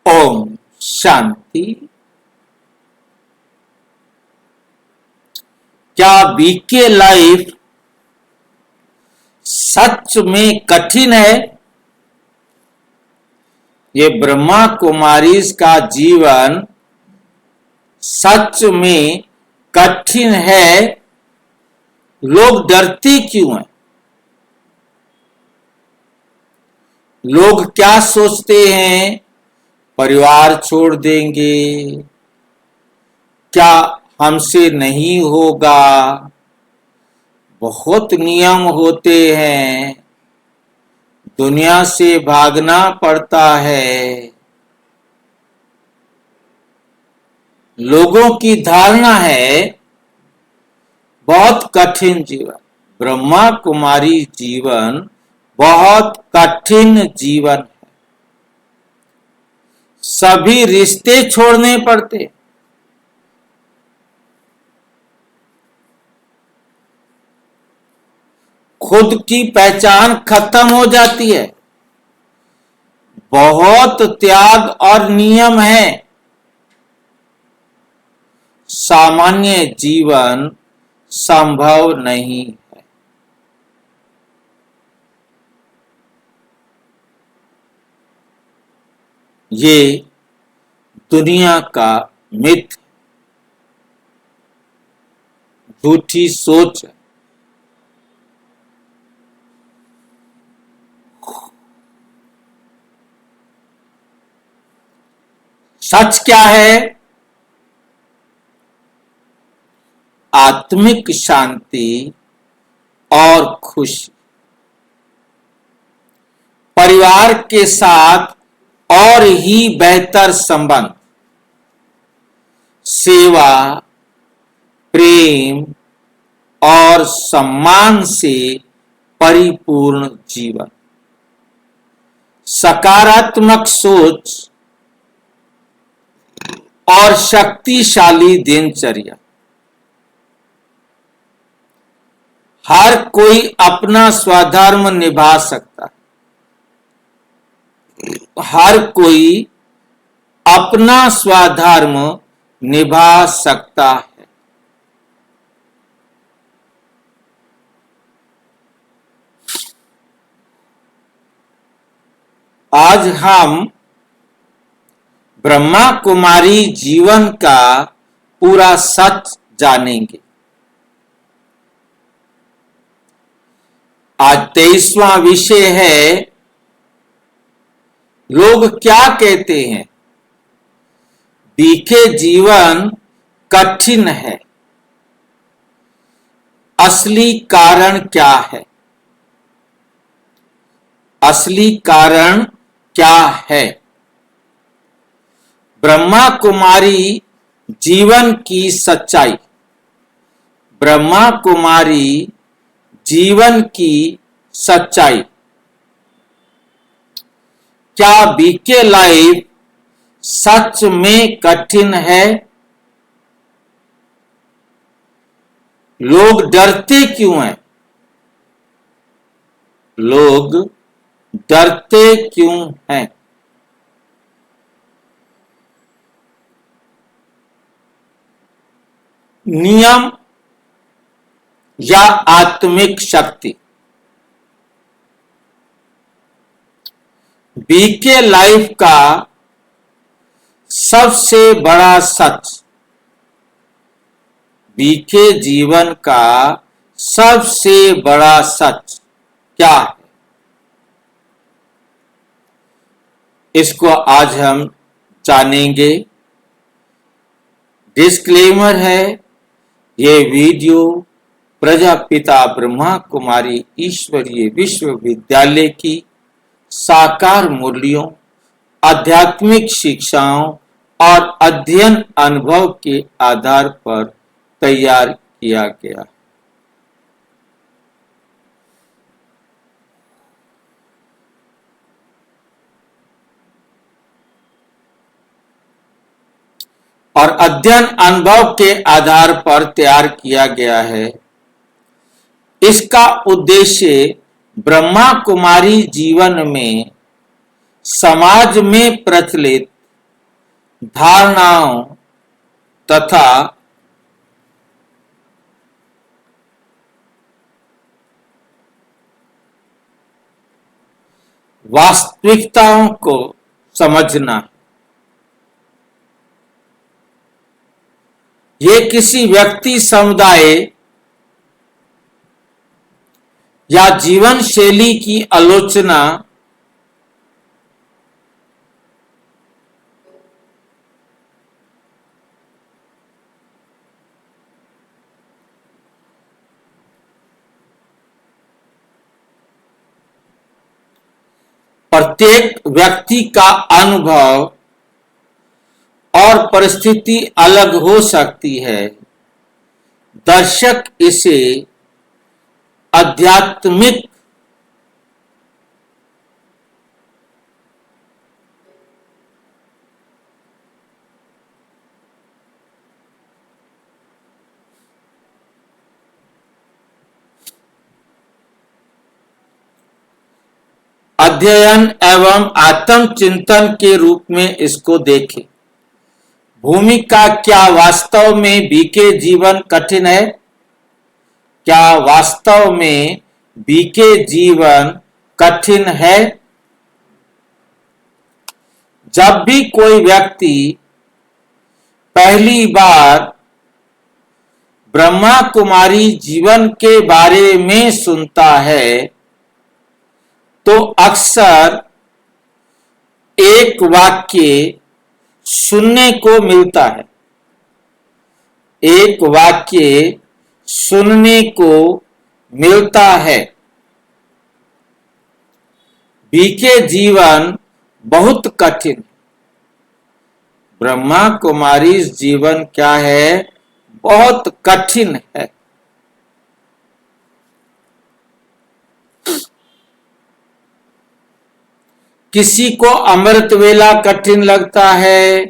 ओम शांति। क्या BK life सच में कठिन है? ये ब्रह्मा कुमारी का जीवन सच में कठिन है। लोग डरते क्यों हैं? लोग क्या सोचते हैं? परिवार छोड़ देंगे, क्या हमसे नहीं होगा, बहुत नियम होते हैं, दुनिया से भागना पड़ता है। लोगों की धारणा है बहुत कठिन जीवन। ब्रह्मा कुमारी जीवन बहुत कठिन जीवन है। सभी रिश्ते छोड़ने पड़ते, खुद की पहचान खत्म हो जाती है। बहुत त्याग और नियम है। सामान्य जीवन संभव नहीं है। ये दुनिया का मिथ, झूठी सोच है। सच क्या है? आत्मिक शांति और खुशी, परिवार के साथ और ही बेहतर संबंध, सेवा, प्रेम और सम्मान से परिपूर्ण जीवन, सकारात्मक सोच और शक्तिशाली दिनचर्या। हर कोई अपना स्वधर्म निभा सकता है। हर कोई अपना स्वधर्म निभा सकता है। आज हम ब्रह्मा कुमारी जीवन का पूरा सच जानेंगे। आज 23वां विषय है, लोग क्या कहते हैं? बीके जीवन कठिन है। असली कारण क्या है? असली कारण क्या है? ब्रह्मा कुमारी जीवन की सच्चाई। ब्रह्मा कुमारी जीवन की सच्चाई। क्या बीके लाइफ सच में कठिन है? लोग डरते क्यों हैं? लोग डरते क्यों हैं? नियम या आत्मिक शक्ति। बीके लाइफ का सबसे बड़ा सच, बीके जीवन का सबसे बड़ा सच क्या है? इसको आज हम जानेंगे। डिस्क्लेमर है, ये वीडियो प्रजापिता ब्रह्मा कुमारी ईश्वरीय विश्वविद्यालय की साकार मूल्यों, आध्यात्मिक शिक्षाओं और अध्ययन अनुभव के आधार पर तैयार किया गया। और अध्ययन अनुभव के आधार पर तैयार किया गया है। इसका उद्देश्य ब्रह्मा कुमारी जीवन में समाज में प्रचलित धारणाओं तथा वास्तविकताओं को समझना। ये किसी व्यक्ति, समुदाय या जीवन शैली की आलोचना प्रत्येक व्यक्ति का अनुभव और परिस्थिति अलग हो सकती है। दर्शक इसे आध्यात्मिक अध्ययन एवं आत्मचिंतन के रूप में इसको देखें। भूमिका, क्या वास्तव में बीके जीवन कठिन है? क्या वास्तव में बीके जीवन कठिन है? जब भी कोई व्यक्ति पहली बार ब्रह्मा कुमारी जीवन के बारे में सुनता है तो अक्सर एक वाक्य सुनने को मिलता है। एक वाक्य सुनने को मिलता है, बीके जीवन बहुत कठिन है। ब्रह्मा कुमारी जीवन क्या है? बहुत कठिन है। किसी को अमृत वेला कठिन लगता है,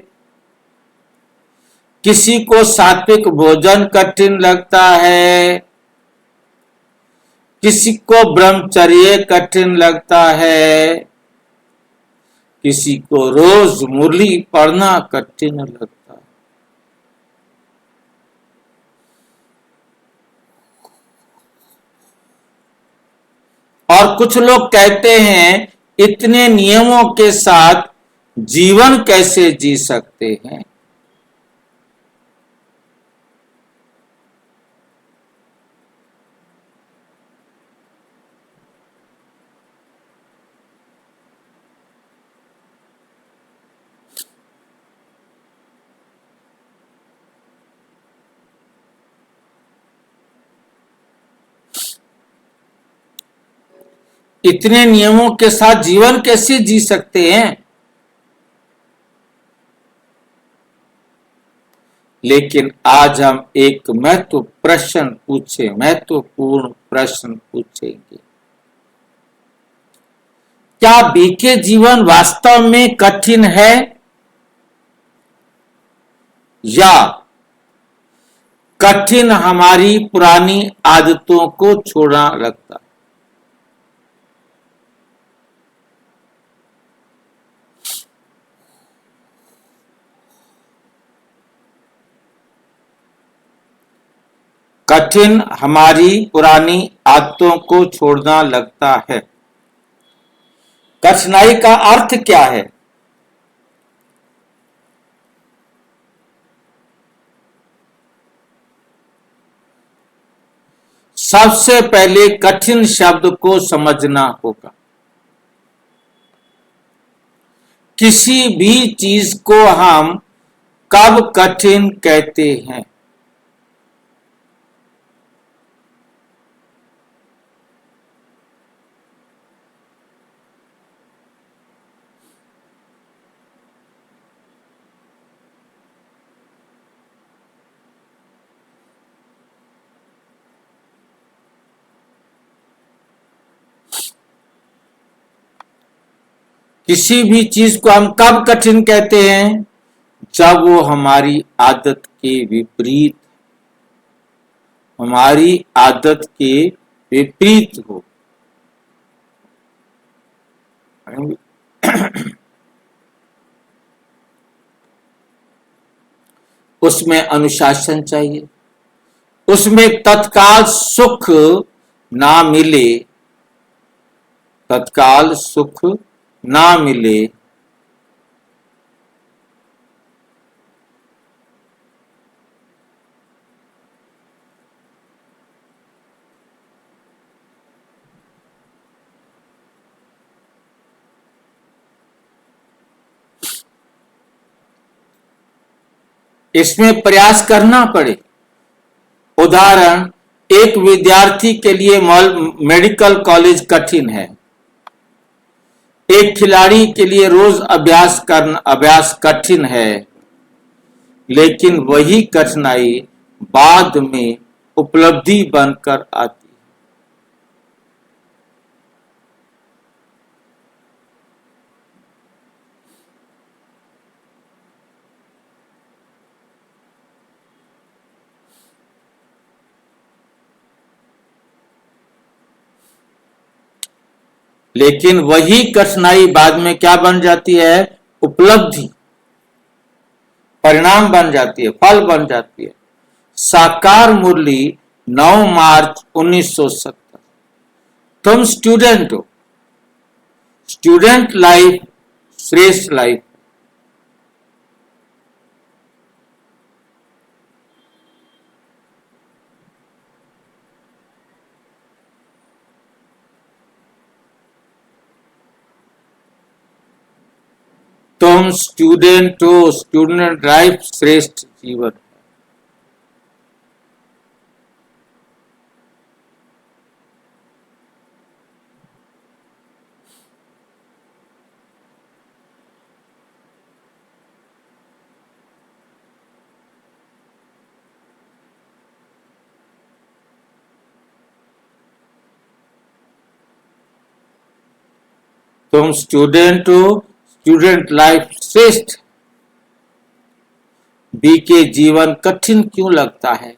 किसी को सात्विक भोजन कठिन लगता है, किसी को ब्रह्मचर्य कठिन लगता है, किसी को रोज मुरली पढ़ना कठिन लगता है। और कुछ लोग कहते हैं इतने नियमों के साथ जीवन कैसे जी सकते हैं? इतने नियमों के साथ जीवन कैसे जी सकते हैं? लेकिन आज हम एक महत्वपूर्ण प्रश्न पूछेंगे। क्या बीके जीवन वास्तव में कठिन है या कठिन हमारी पुरानी आदतों को छोड़ना लगता है? कठिन हमारी पुरानी आदतों को छोड़ना लगता है। कठिनाई का अर्थ क्या है? सबसे पहले कठिन शब्द को समझना होगा। किसी भी चीज को हम कब कठिन कहते हैं? किसी भी चीज को हम कब कठिन कहते हैं? जब वो हमारी आदत के विपरीत, हमारी आदत के विपरीत हो। उसमें अनुशासन चाहिए, उसमें तत्काल सुख ना मिले, तत्काल सुख ना मिले, इसमें प्रयास करना पड़े। उदाहरण, एक विद्यार्थी के लिए मेडिकल कॉलेज कठिन है, एक खिलाड़ी के लिए रोज अभ्यास कठिन है, लेकिन वही कठिनाई बाद में उपलब्धि बनकर आती। लेकिन वही कठिनाई बाद में क्या बन जाती है? उपलब्धि, परिणाम बन जाती है, फल बन जाती है। साकार मुरली 9 मार्च 1970। तुम स्टूडेंट हो, स्टूडेंट लाइफ श्रेष्ठ लाइफ। तुम स्टूडेंट हो, स्टूडेंट लाइफ श्रेष्ठ जीवन। तुम स्टूडेंट हो, स्टूडेंट लाइफ श्रेष्ठ। बी के जीवन कठिन क्यों लगता है?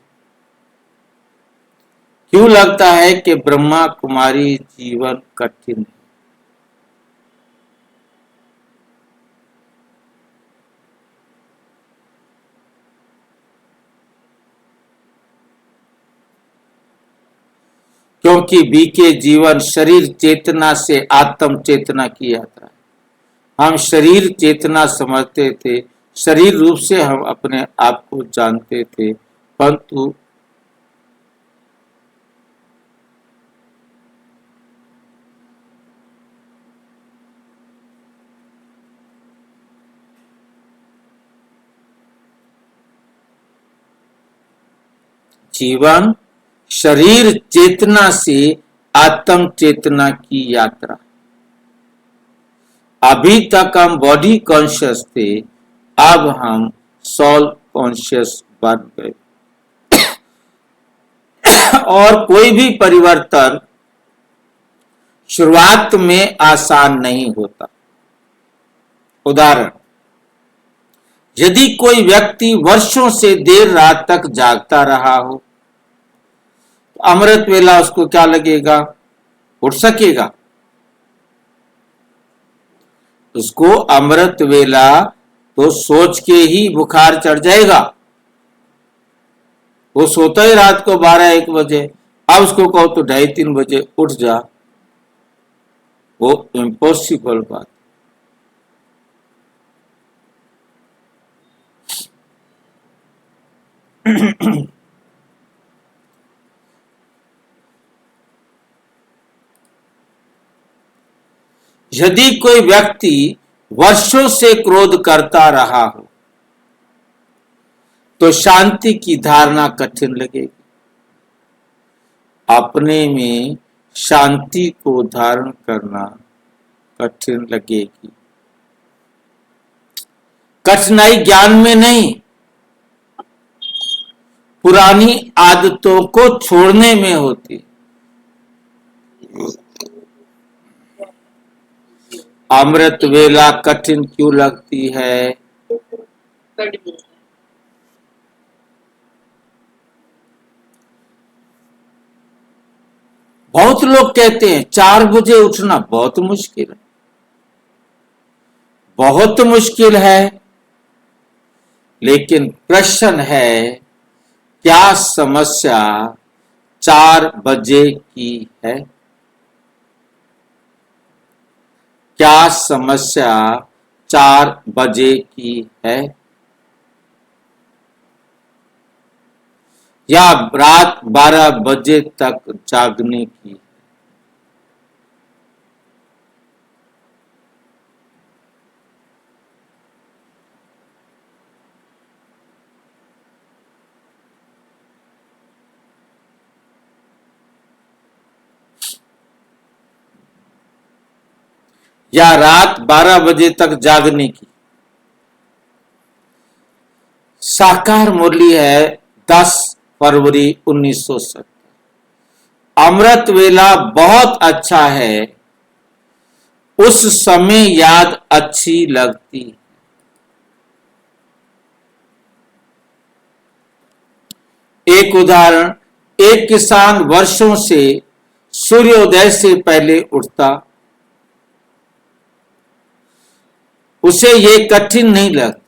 क्यों लगता है कि ब्रह्मा कुमारी जीवन कठिन है? क्योंकि बी के जीवन शरीर चेतना से आत्म चेतना की यात्रा है। हम शरीर चेतना समझते थे, शरीर रूप से हम अपने आप को जानते थे, परंतु जीवन शरीर चेतना से आत्म चेतना की यात्रा। अभी तक हम बॉडी कॉन्शियस थे, अब हम सोल कॉन्शियस बन गए। और कोई भी परिवर्तन शुरुआत में आसान नहीं होता। उदाहरण, यदि कोई व्यक्ति वर्षों से देर रात तक जागता रहा हो, तो अमृत वेला उसको क्या लगेगा? उठ सकेगा? उसको अमृत वेला तो सोच के ही बुखार चढ़ जाएगा। वो सोता ही रात को 12-1 बजे, अब उसको कहो तो 2:30-3 बजे उठ जा, वो इम्पॉसिबल बात। यदि कोई व्यक्ति वर्षों से क्रोध करता रहा हो, तो शांति की धारणा कठिन लगेगी। अपने में शांति को धारण करना कठिन लगेगी। कठिनाई ज्ञान में नहीं, पुरानी आदतों को छोड़ने में होती। अमृत वेला कठिन क्यों लगती है? बहुत लोग कहते हैं 4 बजे उठना बहुत मुश्किल है। बहुत मुश्किल है, लेकिन प्रश्न है, क्या समस्या 4 बजे की है? क्या समस्या 4 बजे की है या रात 12 बजे तक जागने की? या रात 12 बजे तक जागने की? साकार मुरली है 10 फरवरी 1970। अमृत वेला बहुत अच्छा है, उस समय याद अच्छी लगती। एक उदाहरण, एक किसान वर्षों से सूर्योदय से पहले उठता, उसे ये कठिन नहीं लगता।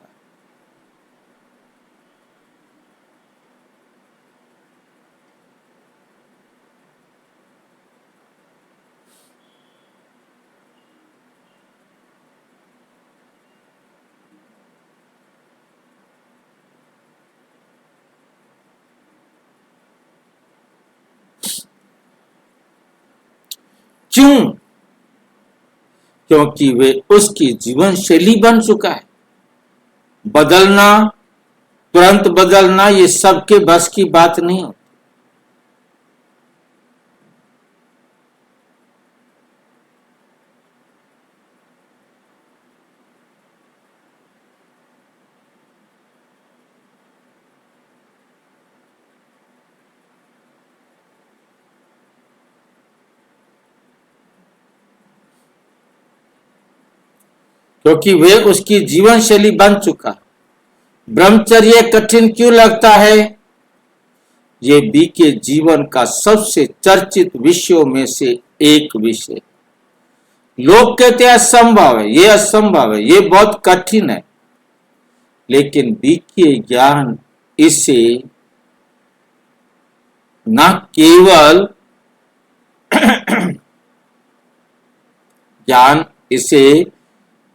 क्यों? क्योंकि वे उसकी जीवन शैली बन चुका है। बदलना, तुरंत बदलना, ये सबके बस की बात नहीं होती। क्योंकि वे उसकी जीवन शैली बन चुका। ब्रह्मचर्य कठिन क्यों लगता है? ये बी के जीवन का सबसे चर्चित विषयों में से एक विषय। लोग कहते हैं असंभव है, ये असंभव है, ये बहुत कठिन है। लेकिन बी के ज्ञान इसे न केवल ज्ञान इसे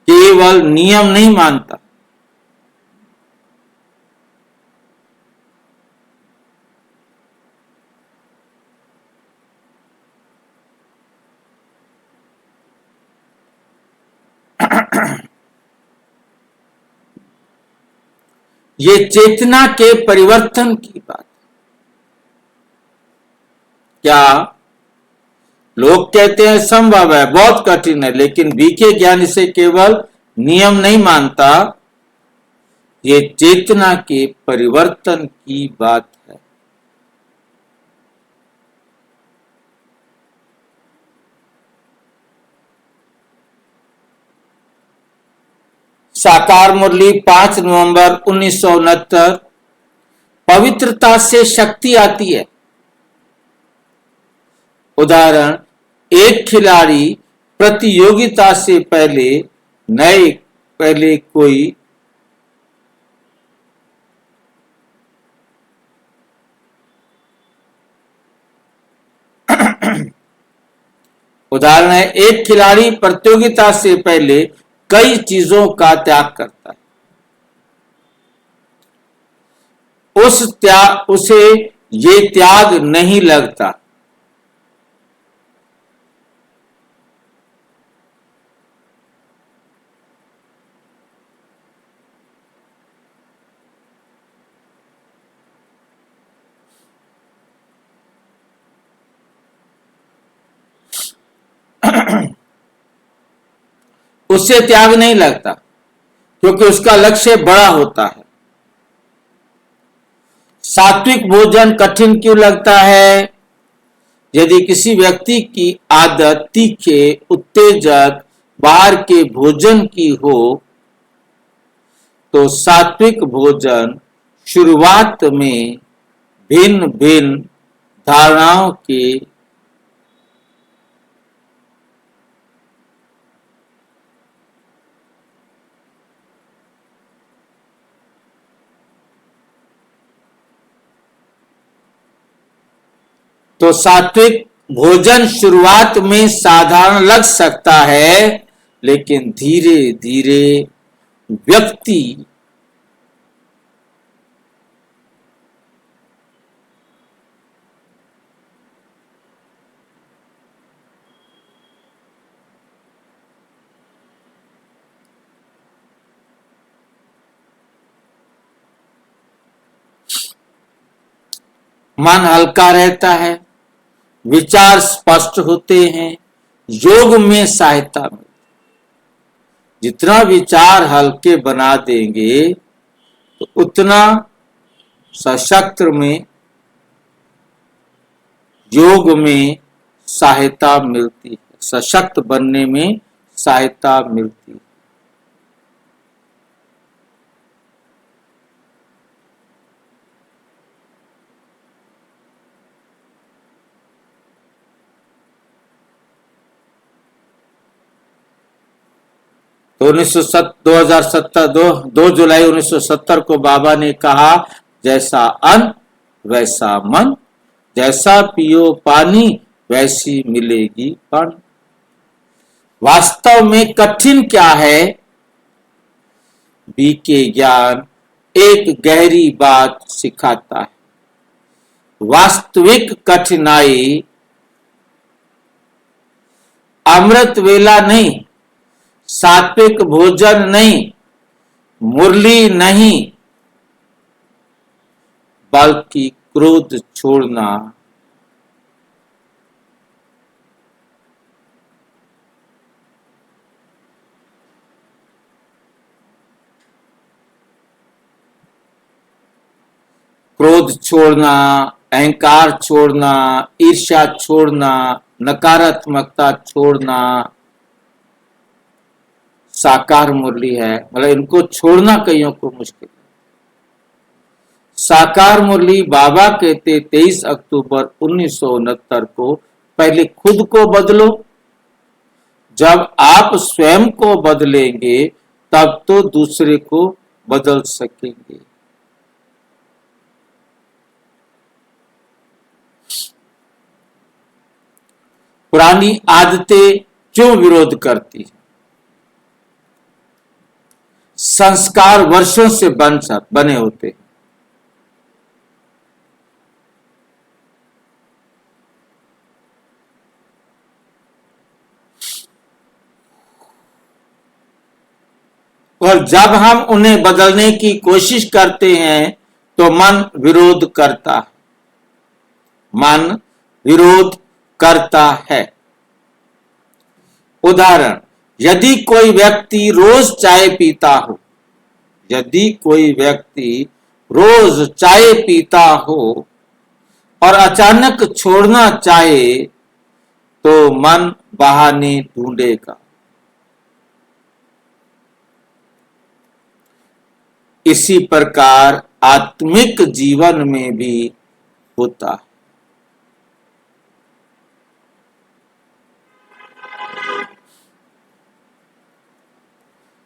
केवल नियम नहीं मानता, ये चेतना के परिवर्तन की बात। क्या लोग कहते हैं संभव है, बहुत कठिन है, लेकिन बीके ज्ञान इसे केवल नियम नहीं मानता, ये चेतना के परिवर्तन की बात है। साकार मुरली 5 नवंबर 1969। पवित्रता से शक्ति आती है। उदाहरण, एक खिलाड़ी प्रतियोगिता से पहले कोई उदाहरण है, एक खिलाड़ी प्रतियोगिता से पहले कई चीजों का त्याग करता है। उसे ये त्याग नहीं लगता। उससे त्याग नहीं लगता क्योंकि उसका लक्ष्य बड़ा होता है। सात्विक भोजन कठिन क्यों लगता है? यदि किसी व्यक्ति की आदत तीखे, उत्तेजक, बाहर के भोजन की हो, तो सात्विक भोजन शुरुआत में भिन्न भिन्न धारणाओं के तो सात्विक भोजन शुरुआत में साधारण लग सकता है, लेकिन धीरे धीरे व्यक्ति मन हल्का रहता है, विचार स्पष्ट होते हैं, योग में सहायता मिलती। जितना विचार हल्के बना देंगे तो उतना सशक्त में योग में सहायता मिलती है, सशक्त बनने में सहायता मिलती है। तो 2 जुलाई 1970 को बाबा ने कहा, जैसा अन्न वैसा मन, जैसा पियो पानी वैसी मिलेगी पानी। वास्तव में कठिन क्या है? बीके ज्ञान एक गहरी बात सिखाता है। वास्तविक कठिनाई अमृत वेला नहीं, सात्विक भोजन नहीं, मुरली नहीं, बल्कि क्रोध छोड़ना, क्रोध छोड़ना, अहंकार छोड़ना, ईर्ष्या छोड़ना, नकारात्मकता छोड़ना साकार मुरली है। मतलब इनको छोड़ना कईयों को मुश्किल है। साकार मुरली बाबा कहते 23 अक्टूबर 1969 को, पहले खुद को बदलो। जब आप स्वयं को बदलेंगे तब तो दूसरे को बदल सकेंगे। पुरानी आदतें क्यों विरोध करती हैं? संस्कार वर्षों से बने होते हैं। और जब हम उन्हें बदलने की कोशिश करते हैं तो मन विरोध करता है। मन विरोध करता है। उदाहरण, यदि कोई व्यक्ति रोज चाय पीता हो, यदि कोई व्यक्ति रोज चाय पीता हो और अचानक छोड़ना चाहे तो मन बहाने ढूंढेगा। इसी प्रकार आत्मिक जीवन में भी होता है।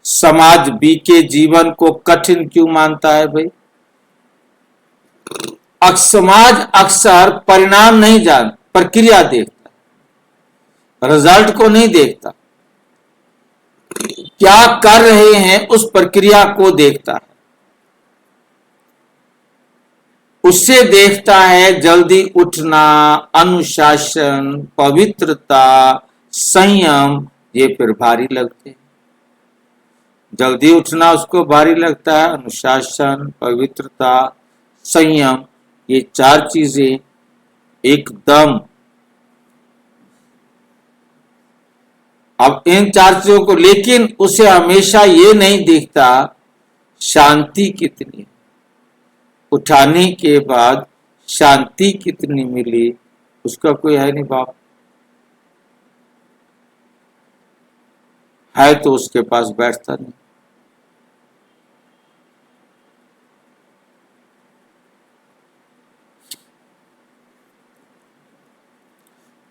समाज बीके जीवन को कठिन क्यों मानता है भाई? समाज अक्सर परिणाम नहीं जान, प्रक्रिया देखता है, रिजल्ट को नहीं देखता। क्या कर रहे हैं उस प्रक्रिया को देखता है। उससे देखता है जल्दी उठना, अनुशासन, पवित्रता, संयम, ये फिर भारी लगते हैं। जल्दी उठना उसको भारी लगता है, अनुशासन, पवित्रता, संयम, ये 4 चीजें एकदम। अब इन 4 चीजों को, लेकिन उसे हमेशा ये नहीं दिखता शांति कितनी, उठाने के बाद शांति कितनी मिली, उसका कोई है नहीं बाप। है तो उसके पास बैठता नहीं।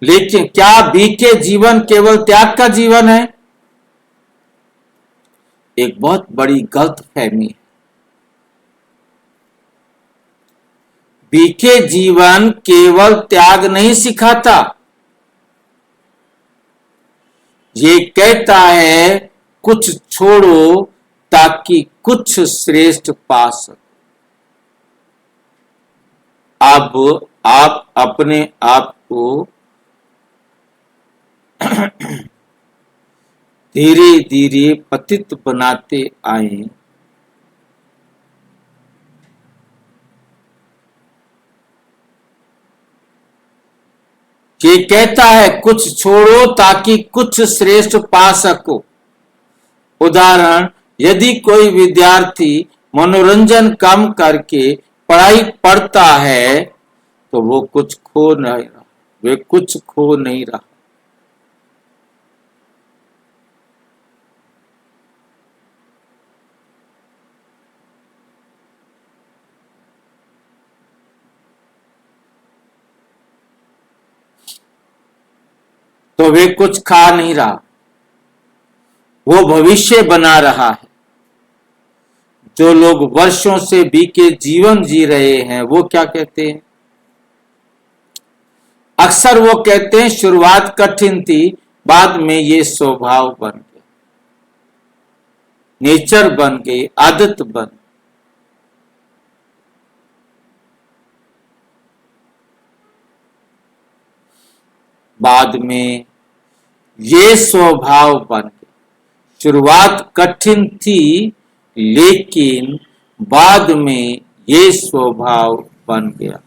लेकिन क्या बीके जीवन केवल त्याग का जीवन है? एक बहुत बड़ी गलत फहमी है। बीके जीवन केवल त्याग नहीं सिखाता, ये कहता है कुछ छोड़ो ताकि कुछ श्रेष्ठ पा सको। अब आप अपने आप को धीरे धीरे पतित बनाते आए, ये कहता है कुछ छोड़ो ताकि कुछ श्रेष्ठ पा सको। उदाहरण, यदि कोई विद्यार्थी मनोरंजन कम करके पढ़ाई पढ़ता है तो वो कुछ खो नहीं रहा, वे कुछ खो नहीं रहा। तो वे कुछ खा नहीं रहा, वो भविष्य बना रहा है। जो लोग वर्षों से बीके जीवन जी रहे हैं वो क्या कहते हैं? अक्सर वो कहते हैं शुरुआत कठिन थी, बाद में ये स्वभाव बन गया, नेचर बन गई, आदत बन। बाद में ये स्वभाव बन गया। शुरुआत कठिन थी लेकिन बाद में ये स्वभाव बन गया।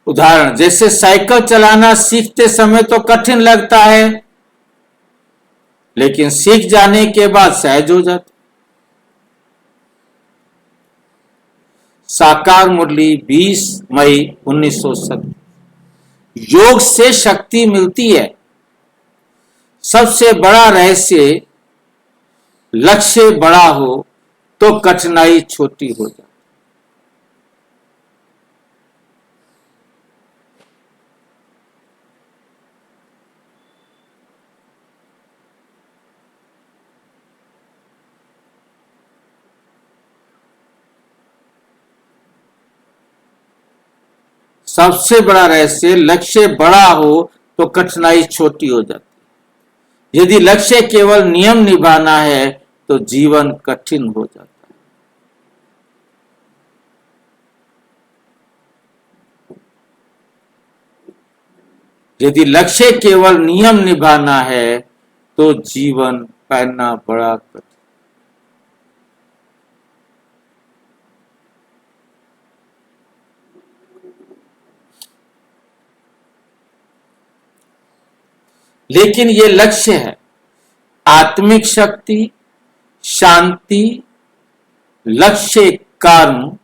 उदाहरण, जैसे साइकिल चलाना सीखते समय तो कठिन लगता है लेकिन सीख जाने के बाद सहज हो जाता। साकार मुरली 20 मई 1970। योग से शक्ति मिलती है। सबसे बड़ा रहस्य, लक्ष्य बड़ा हो तो कठिनाई छोटी हो जाती। सबसे बड़ा रहस्य, लक्ष्य बड़ा हो तो कठिनाई छोटी हो जाती। यदि लक्ष्य केवल नियम निभाना है तो जीवन कठिन हो जाता है। यदि लक्ष्य केवल नियम निभाना है तो जीवन पाना बड़ा कठिन। लेकिन ये लक्ष्य है, आत्मिक शक्ति, शांति, लक्ष्य कर्म,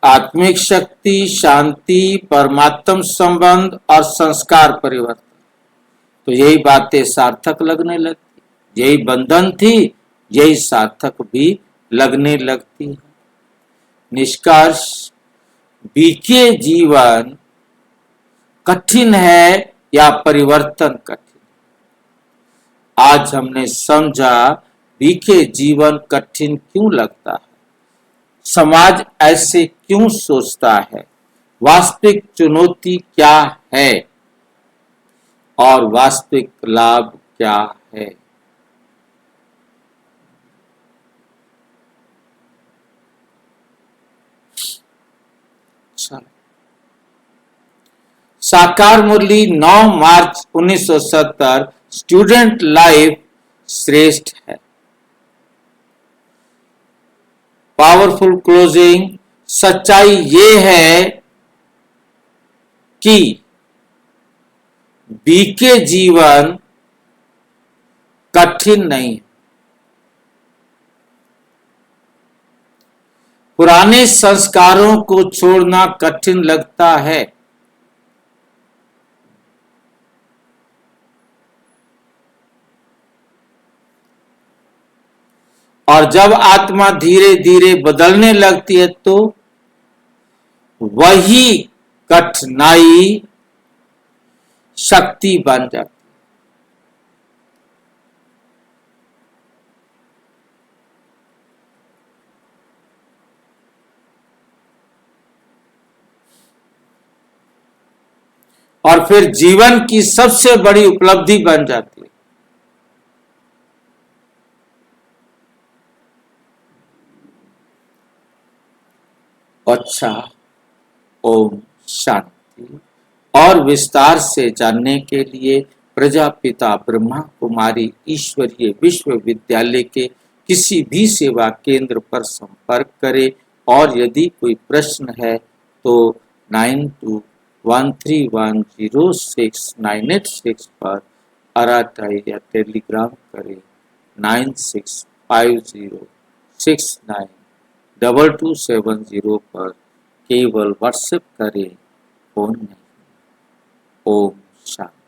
आत्मिक शक्ति, शांति, परमात्म संबंध और संस्कार परिवर्तन। तो यही बातें सार्थक लगने लगती, यही बंधन थी, यही सार्थक भी लगने लगती है। निष्कर्ष, बीके जीवन कठिन है या परिवर्तन कठिन? आज हमने समझा बीके जीवन कठिन क्यों लगता है, समाज ऐसे क्यों सोचता है, वास्तविक चुनौती क्या है और वास्तविक लाभ क्या है। साकार मुरली 9 मार्च 1970। स्टूडेंट लाइफ श्रेष्ठ है। Powerful closing. सच्चाई ये है कि बीके जीवन कठिन नहीं है। पुराने संस्कारों को छोड़ना कठिन लगता है, और जब आत्मा धीरे धीरे बदलने लगती है तो वही कठिनाई शक्ति बन जाती है। और फिर जीवन की सबसे बड़ी उपलब्धि बन जाती है। अच्छा, ओम शांति। और विस्तार से जानने के लिए प्रजापिता ब्रह्मा कुमारी ईश्वरीय विश्वविद्यालय के किसी भी सेवा केंद्र पर संपर्क करें, और यदि कोई प्रश्न है तो 9213106986 पर आरटीआई या टेलीग्राम करें। 9650692270 पर केवल व्हाट्सएप करें, फोन नहीं। ओम शांति।